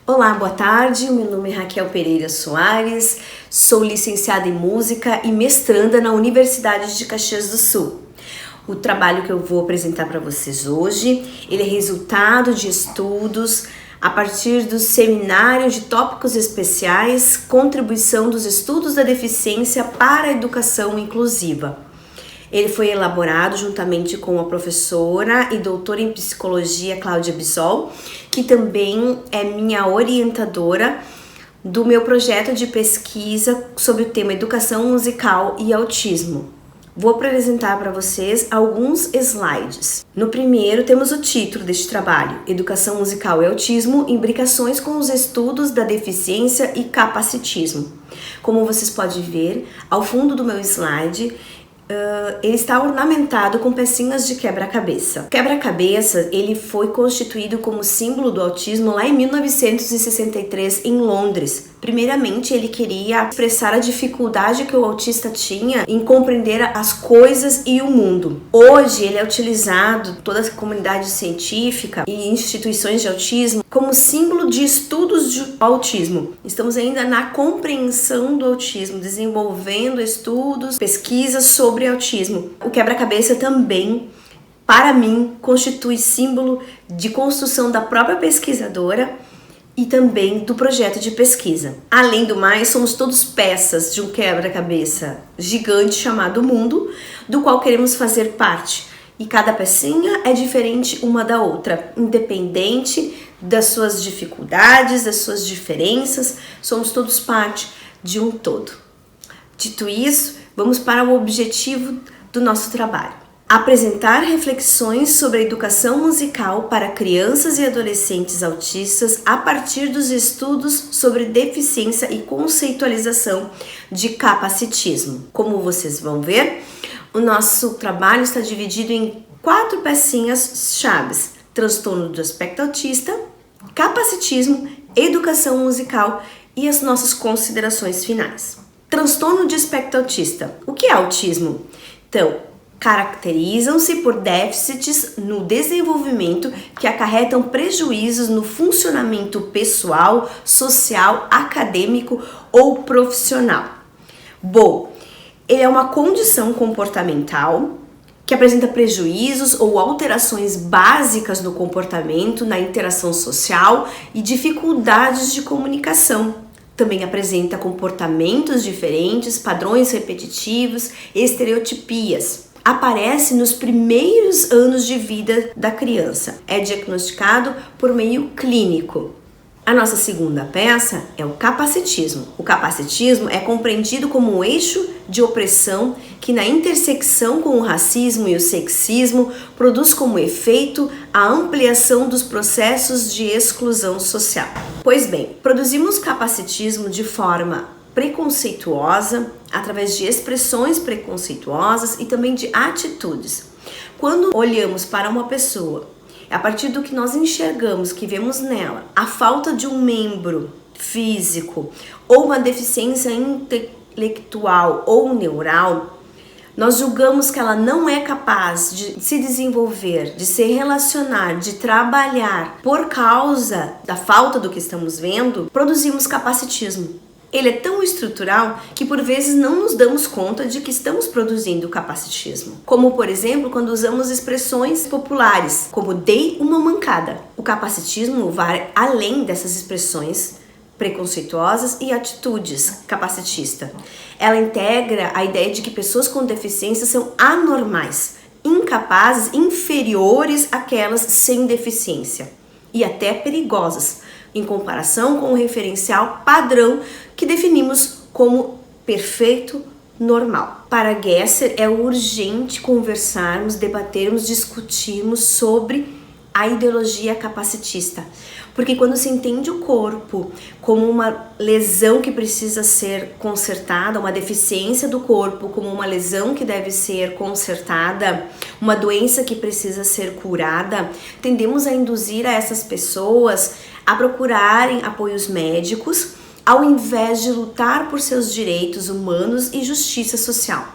Olá, boa tarde. Meu nome é Raquel Pereira Soares, sou licenciada em Música e mestranda na Universidade de Caxias do Sul. O trabalho que eu vou apresentar para vocês hoje, ele é resultado de estudos a partir do Seminário de Tópicos Especiais, Contribuição dos Estudos da Deficiência para a Educação Inclusiva. Ele foi elaborado juntamente com a professora e doutora em psicologia Cláudia Bissol, que também é minha orientadora do meu projeto de pesquisa sobre o tema Educação Musical e Autismo. Vou apresentar para vocês alguns slides. No primeiro temos o título deste trabalho, Educação Musical e Autismo, imbricações com os estudos da deficiência e capacitismo. Como vocês podem ver, ao fundo do meu slide, ele está ornamentado com pecinhas de quebra-cabeça. O quebra-cabeça, ele foi constituído como símbolo do autismo lá em 1963 em Londres. Primeiramente, ele queria expressar a dificuldade que o autista tinha em compreender as coisas e o mundo. Hoje, ele é utilizado, toda a comunidade científica e instituições de autismo, como símbolo de estudos de autismo. Estamos ainda na compreensão do autismo, desenvolvendo estudos, pesquisas sobre autismo. O quebra-cabeça também, para mim, constitui símbolo de construção da própria pesquisadora e também do projeto de pesquisa. Além do mais, somos todos peças de um quebra-cabeça gigante chamado mundo, do qual queremos fazer parte. E cada pecinha é diferente uma da outra, independente das suas dificuldades, das suas diferenças, somos todos parte de um todo. Dito isso, vamos para o objetivo do nosso trabalho. Apresentar reflexões sobre a educação musical para crianças e adolescentes autistas a partir dos estudos sobre deficiência e conceitualização de capacitismo. Como vocês vão ver, o nosso trabalho está dividido em 4 pecinhas chaves: transtorno do espectro autista, capacitismo, educação musical e as nossas considerações finais. Transtorno de espectro autista. O que é autismo? Então, caracterizam-se por déficits no desenvolvimento que acarretam prejuízos no funcionamento pessoal, social, acadêmico ou profissional. Bom, ele é uma condição comportamental que apresenta prejuízos ou alterações básicas no comportamento, na interação social e dificuldades de comunicação. Também apresenta comportamentos diferentes, padrões repetitivos, estereotipias. Aparece nos primeiros anos de vida da criança. É diagnosticado por meio clínico. A nossa segunda peça é o capacitismo. O capacitismo é compreendido como um eixo de opressão que, na intersecção com o racismo e o sexismo, produz como efeito a ampliação dos processos de exclusão social. Pois bem, produzimos capacitismo de forma preconceituosa, através de expressões preconceituosas e também de atitudes. Quando olhamos para uma pessoa, a partir do que nós enxergamos, que vemos nela, a falta de um membro físico ou uma deficiência intelectual ou neural, nós julgamos que ela não é capaz de se desenvolver, de se relacionar, de trabalhar por causa da falta do que estamos vendo, produzimos capacitismo. Ele é tão estrutural que por vezes não nos damos conta de que estamos produzindo capacitismo. Como, por exemplo, quando usamos expressões populares, como dei uma mancada. O capacitismo vai além dessas expressões preconceituosas e atitudes capacitista. Ela integra a ideia de que pessoas com deficiência são anormais, incapazes, inferiores àquelas sem deficiência e até perigosas, em comparação com o referencial padrão que definimos como perfeito, normal. Para Gesser, é urgente conversarmos, debatermos, discutirmos sobre a ideologia capacitista. Porque quando se entende o corpo como uma lesão que precisa ser consertada, uma deficiência do corpo como uma lesão que deve ser consertada, uma doença que precisa ser curada, tendemos a induzir a essas pessoas a procurarem apoios médicos, ao invés de lutar por seus direitos humanos e justiça social.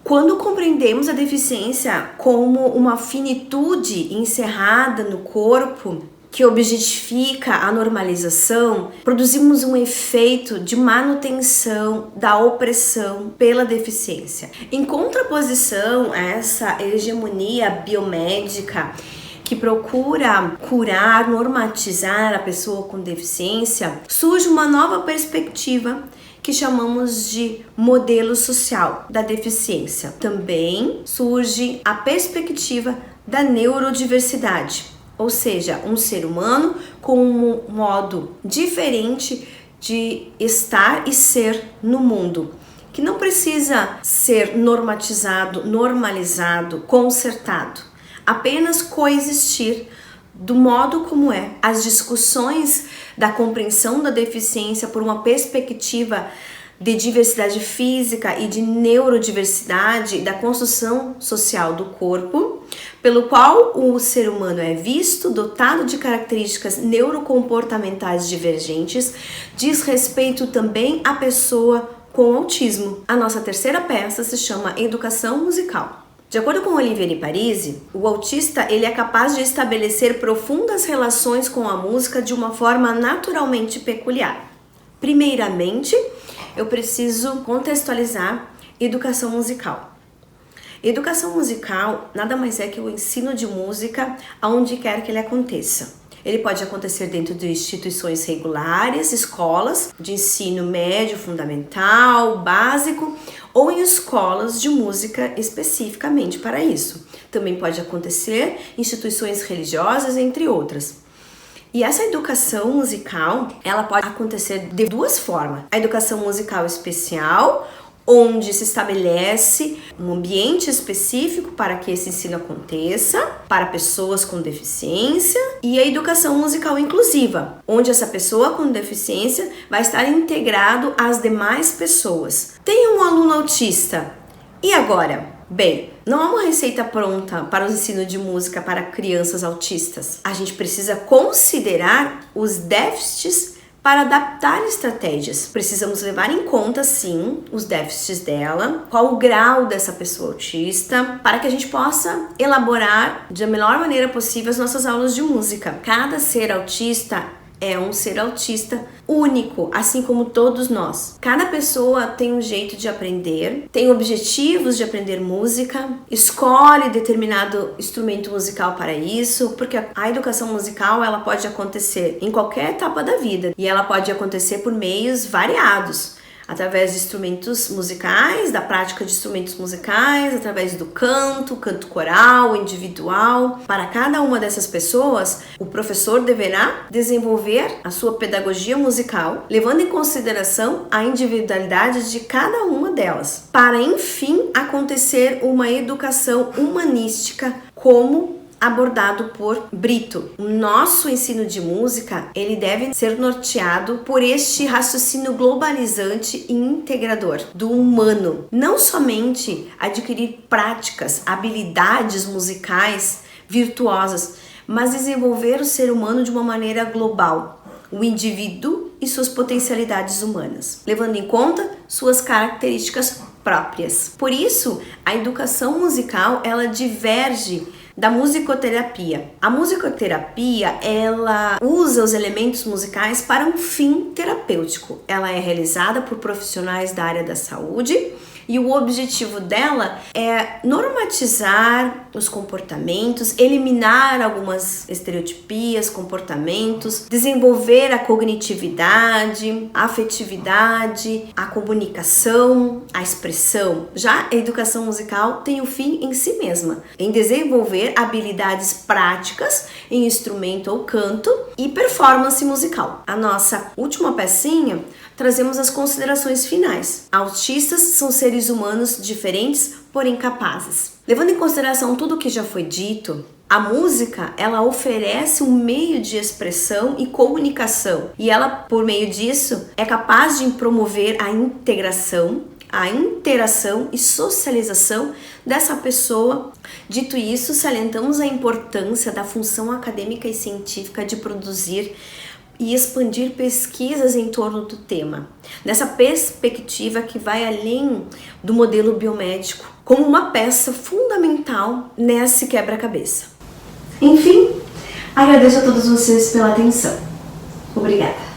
Quando compreendemos a deficiência como uma finitude encerrada no corpo, que objetifica a normalização, produzimos um efeito de manutenção da opressão pela deficiência. Em contraposição a essa hegemonia biomédica que procura curar, normatizar a pessoa com deficiência, surge uma nova perspectiva que chamamos de modelo social da deficiência. Também surge a perspectiva da neurodiversidade, ou seja, um ser humano com um modo diferente de estar e ser no mundo, que não precisa ser normatizado, normalizado, consertado, apenas coexistir do modo como é. As discussões da compreensão da deficiência por uma perspectiva de diversidade física e de neurodiversidade, da construção social do corpo, pelo qual o ser humano é visto, dotado de características neurocomportamentais divergentes, diz respeito também à pessoa com autismo. A nossa terceira peça se chama Educação Musical. De acordo com Olivier Parisi, o autista ele é capaz de estabelecer profundas relações com a música de uma forma naturalmente peculiar. Primeiramente, eu preciso contextualizar educação musical. Educação musical nada mais é que o ensino de música aonde quer que ele aconteça. Ele pode acontecer dentro de instituições regulares, escolas de ensino médio, fundamental, básico, ou em escolas de música especificamente para isso. Também pode acontecer em instituições religiosas, entre outras. E essa educação musical, ela pode acontecer de duas formas. A educação musical especial, onde se estabelece um ambiente específico para que esse ensino aconteça, para pessoas com deficiência, e a educação musical inclusiva, onde essa pessoa com deficiência vai estar integrado às demais pessoas. Tem um aluno autista, e agora? Bem, não há uma receita pronta para o ensino de música para crianças autistas. A gente precisa considerar os déficits para adaptar estratégias. Precisamos levar em conta, sim, os déficits dela, qual o grau dessa pessoa autista, para que a gente possa elaborar da melhor maneira possível as nossas aulas de música. Cada ser autista é um ser autista único, assim como todos nós. Cada pessoa tem um jeito de aprender, tem objetivos de aprender música, escolhe determinado instrumento musical para isso, porque a educação musical ela pode acontecer em qualquer etapa da vida e ela pode acontecer por meios variados. Através de instrumentos musicais, da prática de instrumentos musicais, através do canto coral, individual. Para cada uma dessas pessoas, o professor deverá desenvolver a sua pedagogia musical, levando em consideração a individualidade de cada uma delas, para enfim acontecer uma educação humanística como abordado por Brito. O nosso ensino de música, ele deve ser norteado por este raciocínio globalizante e integrador do humano. Não somente adquirir práticas, habilidades musicais virtuosas, mas desenvolver o ser humano de uma maneira global, o indivíduo e suas potencialidades humanas, levando em conta suas características próprias. Por isso, a educação musical, ela diverge da musicoterapia. A musicoterapia, ela usa os elementos musicais para um fim terapêutico. Ela é realizada por profissionais da área da saúde e o objetivo dela é normatizar os comportamentos, eliminar algumas estereotipias, comportamentos, desenvolver a cognitividade, a afetividade, a comunicação, a expressão. Já a educação musical tem o fim em si mesma, em desenvolver habilidades práticas em instrumento ou canto e performance musical. A nossa última pecinha, trazemos as considerações finais. Autistas são seres humanos diferentes, porém capazes. Levando em consideração tudo o que já foi dito, a música, ela oferece um meio de expressão e comunicação, e ela, por meio disso, é capaz de promover a integração, a interação e socialização dessa pessoa. Dito isso, salientamos a importância da função acadêmica e científica de produzir e expandir pesquisas em torno do tema, nessa perspectiva que vai além do modelo biomédico, como uma peça fundamental nesse quebra-cabeça. Enfim, Agradeço a todos vocês pela atenção. Obrigada.